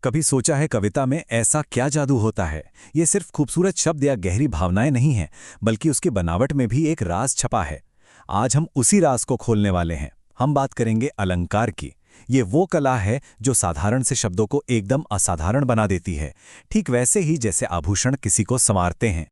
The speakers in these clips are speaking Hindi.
कभी सोचा है कविता में ऐसा क्या जादू होता है? ये सिर्फ खूबसूरत शब्द या गहरी भावनाएं नहीं हैं, बल्कि उसकी बनावट में भी एक राज छपा है। आज हम उसी राज को खोलने वाले हैं। हम बात करेंगे अलंकार की। ये वो कला है जो साधारण से शब्दों को एकदम असाधारण बना देती है, ठीक वैसे ही जैसे आभूषण किसी को संवारते हैं।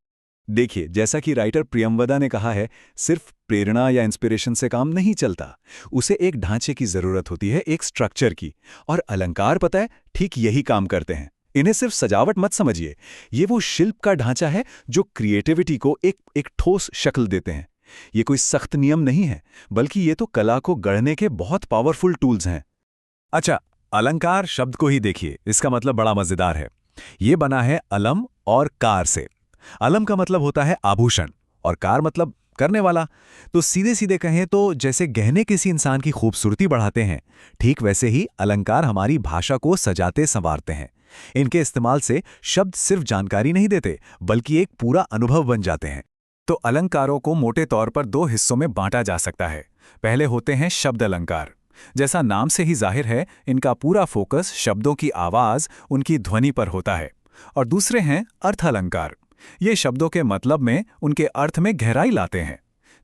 देखिए, जैसा कि राइटर प्रियंवदा ने कहा है, सिर्फ प्रेरणा या इंस्पिरेशन से काम नहीं चलता। उसे एक ढांचे की जरूरत होती है, एक स्ट्रक्चर की। और अलंकार, पता है, ठीक यही काम करते हैं। इन्हें सिर्फ सजावट मत समझिए, ये वो शिल्प का ढांचा है जो क्रिएटिविटी को एक ठोस शक्ल देते हैं। ये कोई सख्त नियम नहीं है, बल्कि ये तो कला को गढ़ने के बहुत पावरफुल टूल्स हैं। अच्छा, अलंकार शब्द को ही देखिए, इसका मतलब बड़ा मजेदार है। ये बना है अलम और कार से। अलम का मतलब होता है आभूषण और कार मतलब करने वाला। तो सीधे सीधे कहें तो जैसे गहने किसी इंसान की खूबसूरती बढ़ाते हैं, ठीक वैसे ही अलंकार हमारी भाषा को सजाते संवारते हैं। इनके इस्तेमाल से शब्द सिर्फ जानकारी नहीं देते, बल्कि एक पूरा अनुभव बन जाते हैं। तो अलंकारों को मोटे तौर पर दो हिस्सों में बांटा जा सकता है। पहले होते हैं शब्द अलंकार। जैसा नाम से ही जाहिर है, इनका पूरा फोकस शब्दों की आवाज, उनकी ध्वनि पर होता है। और दूसरे हैं अर्थ अलंकार। ये शब्दों के मतलब में, उनके अर्थ में गहराई लाते हैं।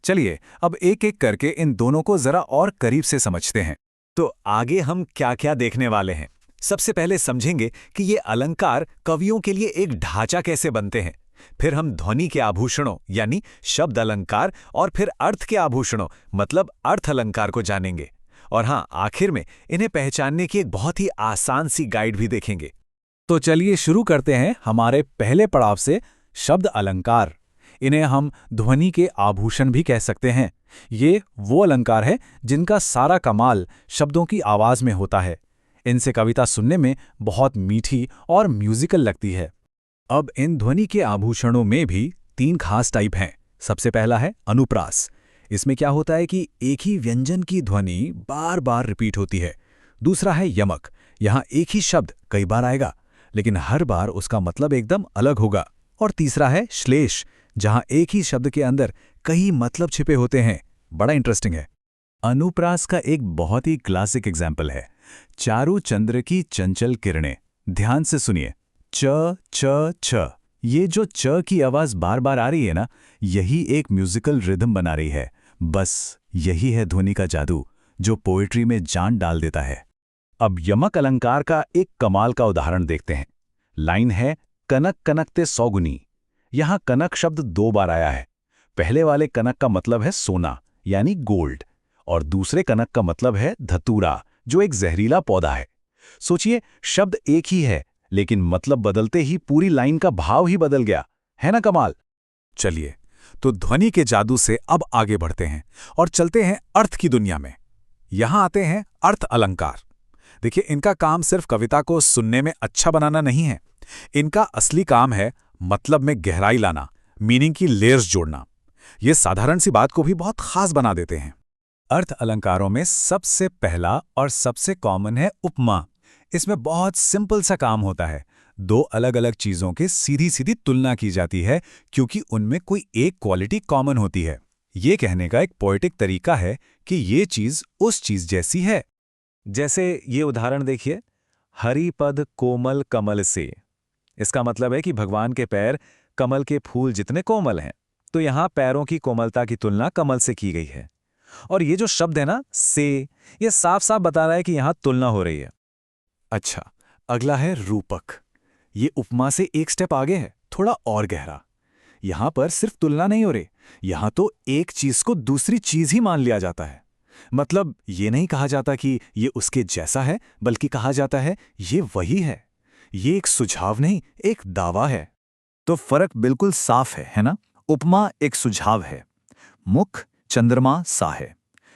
चलिए अब एक एक करके इन दोनों को जरा और करीब से समझते हैं। तो आगे हम क्या क्या देखने वाले हैं? सबसे पहले समझेंगे कि ये अलंकार कवियों के लिए एक ढांचा कैसे बनते हैं। फिर हम ध्वनि के आभूषणों यानी शब्द अलंकार और फिर अर्थ के आभूषणों मतलब अर्थ अलंकार को जानेंगे। और हाँ, आखिर में इन्हें पहचानने की एक बहुत ही आसान सी गाइड भी देखेंगे। तो चलिए शुरू करते हैं हमारे पहले पड़ाव से, शब्द अलंकार। इन्हें हम ध्वनि के आभूषण भी कह सकते हैं। ये वो अलंकार है जिनका सारा कमाल शब्दों की आवाज में होता है। इनसे कविता सुनने में बहुत मीठी और म्यूजिकल लगती है। अब इन ध्वनि के आभूषणों में भी तीन खास टाइप हैं। सबसे पहला है अनुप्रास। इसमें क्या होता है कि एक ही व्यंजन की ध्वनि बार बार रिपीट होती है। दूसरा है यमक। यहाँ एक ही शब्द कई बार आएगा, लेकिन हर बार उसका मतलब एकदम अलग होगा। और तीसरा है श्लेष, जहां एक ही शब्द के अंदर कई मतलब छिपे होते हैं। बड़ा इंटरेस्टिंग है। अनुप्रास का एक बहुत ही क्लासिक एग्जाम्पल है चारू चंद्र की चंचल किरणें। ध्यान से सुनिए, च छ छ। ये जो च की आवाज बार बार आ रही है ना, यही एक म्यूजिकल रिदम बना रही है। बस यही है ध्वनि का जादू, जो पोएट्री में जान डाल देता है। अब यमक अलंकार का एक कमाल का उदाहरण देखते हैं। लाइन है, कनक कनकते सौगुनी। यहां कनक शब्द दो बार आया है। पहले वाले कनक का मतलब है सोना यानी गोल्ड, और दूसरे कनक का मतलब है धतूरा, जो एक जहरीला पौधा है। सोचिए, शब्द एक ही है, लेकिन मतलब बदलते ही पूरी लाइन का भाव ही बदल गया। है ना कमाल? चलिए, तो ध्वनि के जादू से अब आगे बढ़ते हैं और चलते हैं अर्थ की दुनिया में। यहां आते हैं अर्थ अलंकार। देखिए, इनका काम सिर्फ कविता को सुनने में अच्छा बनाना नहीं है। इनका असली काम है मतलब में गहराई लाना, मीनिंग की लेयर्स जोड़ना। ये साधारण सी बात को भी बहुत खास बना देते हैं। अर्थ अलंकारों में सबसे पहला और सबसे कॉमन है उपमा। इसमें बहुत सिंपल सा काम होता है। दो अलग अलग चीजों की सीधी सीधी तुलना की जाती है, क्योंकि उनमें कोई एक क्वालिटी कॉमन होती है। ये कहने का एक पोएटिक तरीका है कि ये चीज उस चीज जैसी है। जैसे ये उदाहरण देखिए, हरिपद कोमल कमल से। इसका मतलब है कि भगवान के पैर कमल के फूल जितने कोमल हैं। तो यहां पैरों की कोमलता की तुलना कमल से की गई है। और ये जो शब्द है ना, से, ये साफ साफ बता रहा है कि यहां तुलना हो रही है। अच्छा, अगला है रूपक। ये उपमा से एक स्टेप आगे है, थोड़ा और गहरा। यहां पर सिर्फ तुलना नहीं हो रही, यहां तो एक चीज को दूसरी चीज ही मान लिया जाता है। मतलब ये नहीं कहा जाता कि ये उसके जैसा है, बल्कि कहा जाता है ये वही है। ये एक सुझाव नहीं, एक दावा है। तो फर्क बिल्कुल साफ है ना? उपमा एक सुझाव है, मुख चंद्रमा सा है,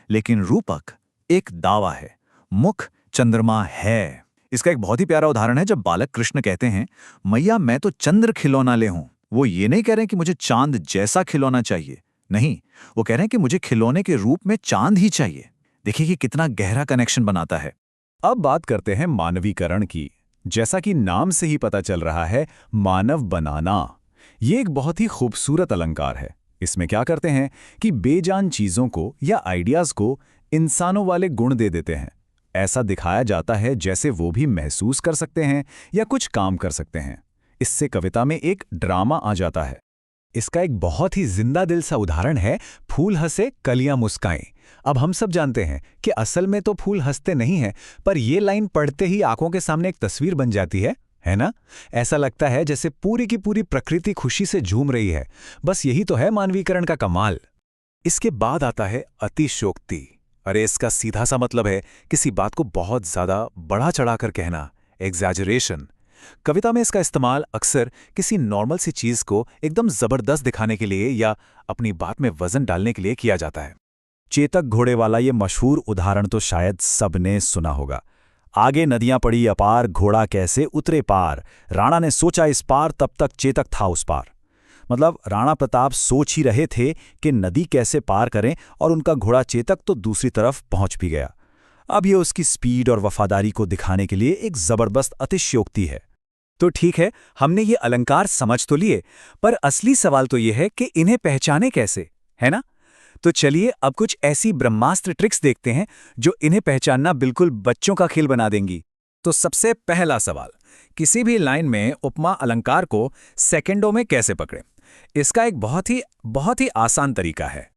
लेकिन रूपक एक दावा है, मुख चंद्रमा है। इसका एक बहुत ही प्यारा उदाहरण है जब बालक कृष्ण कहते हैं, मैया मैं तो चंद्र खिलौना ले हूं। वो ये नहीं कह रहे कि मुझे चांद जैसा खिलौना चाहिए, नहीं, वो कह रहे हैं कि मुझे खिलौने के रूप में चांद ही चाहिए। देखिए कि कितना गहरा कनेक्शन बनाता है। अब बात करते हैं मानवीकरण की। जैसा कि नाम से ही पता चल रहा है, मानव बनाना। ये एक बहुत ही खूबसूरत अलंकार है। इसमें क्या करते हैं कि बेजान चीजों को या आइडियाज को इंसानों वाले गुण दे देते हैं। ऐसा दिखाया जाता है जैसे वो भी महसूस कर सकते हैं या कुछ काम कर सकते हैं। इससे कविता में एक ड्रामा आ जाता है। इसका एक बहुत ही जिंदा दिल सा उदाहरण है फूल हंसे कलियां मुस्काएं। अब हम सब जानते हैं कि असल में तो फूल हंसते नहीं हैं, पर ये लाइन पढ़ते ही आंखों के सामने एक तस्वीर बन जाती है ना? ऐसा लगता है जैसे पूरी की पूरी प्रकृति खुशी से झूम रही है। बस यही तो है मानवीकरण का कमाल। इसके बाद आता है अतिशयोक्ति। अरे इसका सीधा सा मतलब है किसी बात को बहुत ज्यादा बढ़ा चढ़ाकर कहना, एग्जैजरेशन। कविता में इसका इस्तेमाल अक्सर किसी नॉर्मल सी चीज को एकदम जबरदस्त दिखाने के लिए या अपनी बात में वजन डालने के लिए किया जाता है। चेतक घोड़े वाला ये मशहूर उदाहरण तो शायद सबने सुना होगा। आगे नदियां पड़ी अपार, घोड़ा कैसे उतरे पार, राणा ने सोचा इस पार, तब तक चेतक था उस पार। मतलब राणा प्रताप सोच ही रहे थे कि नदी कैसे पार करें और उनका घोड़ा चेतक तो दूसरी तरफ पहुंच भी गया। अब ये उसकी स्पीड और वफादारी को दिखाने के लिए एक जबरदस्त अतिशयोक्ति है। तो ठीक है, हमने ये अलंकार समझ तो लिए, पर असली सवाल तो ये है कि इन्हें पहचाने कैसे, है ना? तो चलिए अब कुछ ऐसी ब्रह्मास्त्र ट्रिक्स देखते हैं जो इन्हें पहचानना बिल्कुल बच्चों का खेल बना देंगी। तो सबसे पहला सवाल, किसी भी लाइन में उपमा अलंकार को सेकंडों में कैसे पकड़ें? इसका एक बहुत ही आसान तरीका है।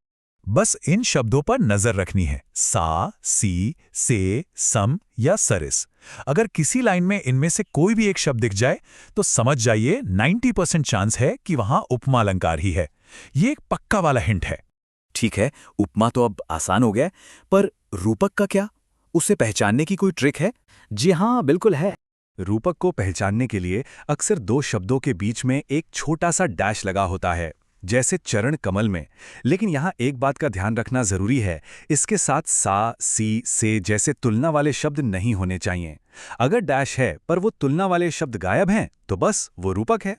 बस इन शब्दों पर नजर रखनी है, सा, सी, से, सम या सरिस। अगर किसी लाइन में इनमें से कोई भी एक शब्द दिख जाए तो समझ जाइए 90% चांस है कि वहां उपमा अलंकार ही है। ये एक पक्का वाला हिंट है। ठीक है, उपमा तो अब आसान हो गया, पर रूपक का क्या? उसे पहचानने की कोई ट्रिक है? जी हाँ, बिल्कुल है। रूपक को पहचानने के लिए अक्सर दो शब्दों के बीच में एक छोटा सा डैश लगा होता है, जैसे चरण कमल में। लेकिन यहाँ एक बात का ध्यान रखना जरूरी है, इसके साथ सा, सी, से जैसे तुलना वाले शब्द नहीं होने चाहिए। अगर डैश है पर वो तुलना वाले शब्द गायब हैं तो बस वो रूपक है।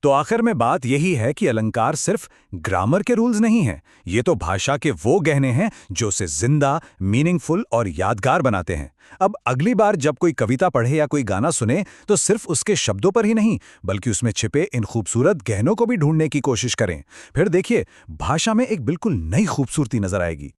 तो आखिर में बात यही है कि अलंकार सिर्फ ग्रामर के रूल्स नहीं हैं, ये तो भाषा के वो गहने हैं जो उसे जिंदा, मीनिंगफुल और यादगार बनाते हैं। अब अगली बार जब कोई कविता पढ़े या कोई गाना सुने तो सिर्फ उसके शब्दों पर ही नहीं, बल्कि उसमें छिपे इन खूबसूरत गहनों को भी ढूंढने की कोशिश करें। फिर देखिए, भाषा में एक बिल्कुल नई खूबसूरती नजर आएगी।